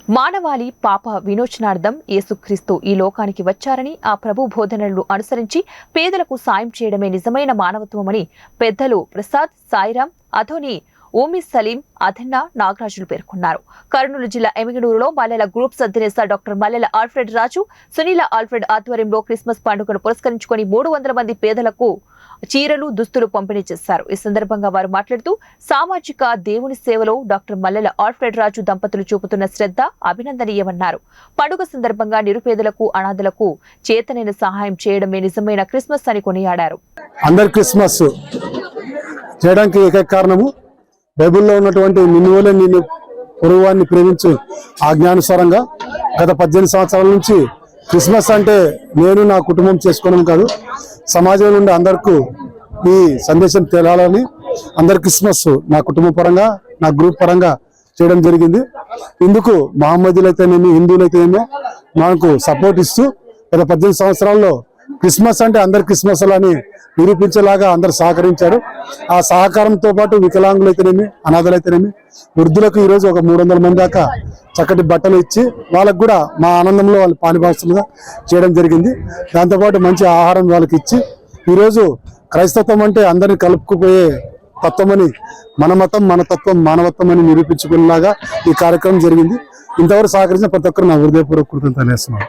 మానవాళి పాప విమోచనార్థం యేసుక్రీస్తు ఈ లోకానికి వచ్చారని ఆ ప్రభు బోధనలను అనుసరించి పేదలకు సాయం చేయడమే నిజమైన మానవత్వమని పెద్దలు ప్రసాద్, సాయిరాం, అథోని, ఊమి సలీం, అథెన్నా నాగరాజులు పేర్కొన్నారు. కర్నూలు జిల్లా ఎమిగనూరులో మల్లెల గ్రూప్స్ అధినేత డాక్టర్ మల్లెల ఆల్ఫ్రెడ్ రాజు, సునీల ఆల్ఫ్రెడ్ ఆధ్వర్యంలో క్రిస్మస్ పండుగను పురస్కరించుకొని 300 మంది పేదలకు చీరలు, దుస్తులు పంపిణీ చేశారు. ఈ సందర్భంగా వారు మాట్లాడుతూ సామాజిక దేవుని సేవలో డాక్టర్ మల్లెల ఆల్ఫ్రెడ్ రాజు దంపతులు చూపుతున్న శ్రద్ధ అభినందనీయమన్నారు. పండుగ సందర్భంగా నిరుపేదలకు, అనాథలకు చేతనైన సహాయం చేయడమే నిజమైన క్రిస్మస్ అని కొనియాడారు. అందరు క్రిస్మస్ చేయడానికి ఏకైక కారణము బైబిల్లో ఉన్నటువంటి నిన్నువలే నిన్ను పొరుగువాన్ని ప్రేమించు ఆజ్ఞానుసారంగా గత 18 సంవత్సరాల నుంచి క్రిస్మస్ అంటే నేను నా కుటుంబం చేసుకోవడం కాదు, సమాజంలో ఉండే అందరికీ ఈ సందేశం తెలాలని అందరు క్రిస్మస్ నా కుటుంబ పరంగా, నా గ్రూప్ పరంగా చేయడం జరిగింది. ఇందుకు మహమ్మదీలైతేనేమి, హిందువులైతేనేమో మనకు సపోర్ట్ ఇస్తూ గత 18 సంవత్సరాల్లో క్రిస్మస్ అంటే అందరు క్రిస్మస్ అని నిరూపించేలాగా అందరు సహకరించారు. ఆ సహకారంతో పాటు వికలాంగులైతేనేమి, అనాథలైతేనేమి, వృద్ధులకు ఈరోజు ఒక 300 మంది దాకా చక్కటి బట్టలు ఇచ్చి వాళ్ళకు కూడా మా ఆనందంలో వాళ్ళు పానిభాగస్తులుగా చేయడం జరిగింది. దాంతోపాటు మంచి ఆహారం వాళ్ళకి ఇచ్చి ఈరోజు క్రైస్తవం అంటే అందరిని కలుపుకుపోయే తత్వమని, మన మతం మన తత్వం మానవత్వం అని నిరూపించుకునేలాగా ఈ కార్యక్రమం జరిగింది. ఇంతవరకు సహకరించిన ప్రతి ఒక్కరు నా హృదయపూర్వక కృతజ్ఞతలు చేస్తున్నాను.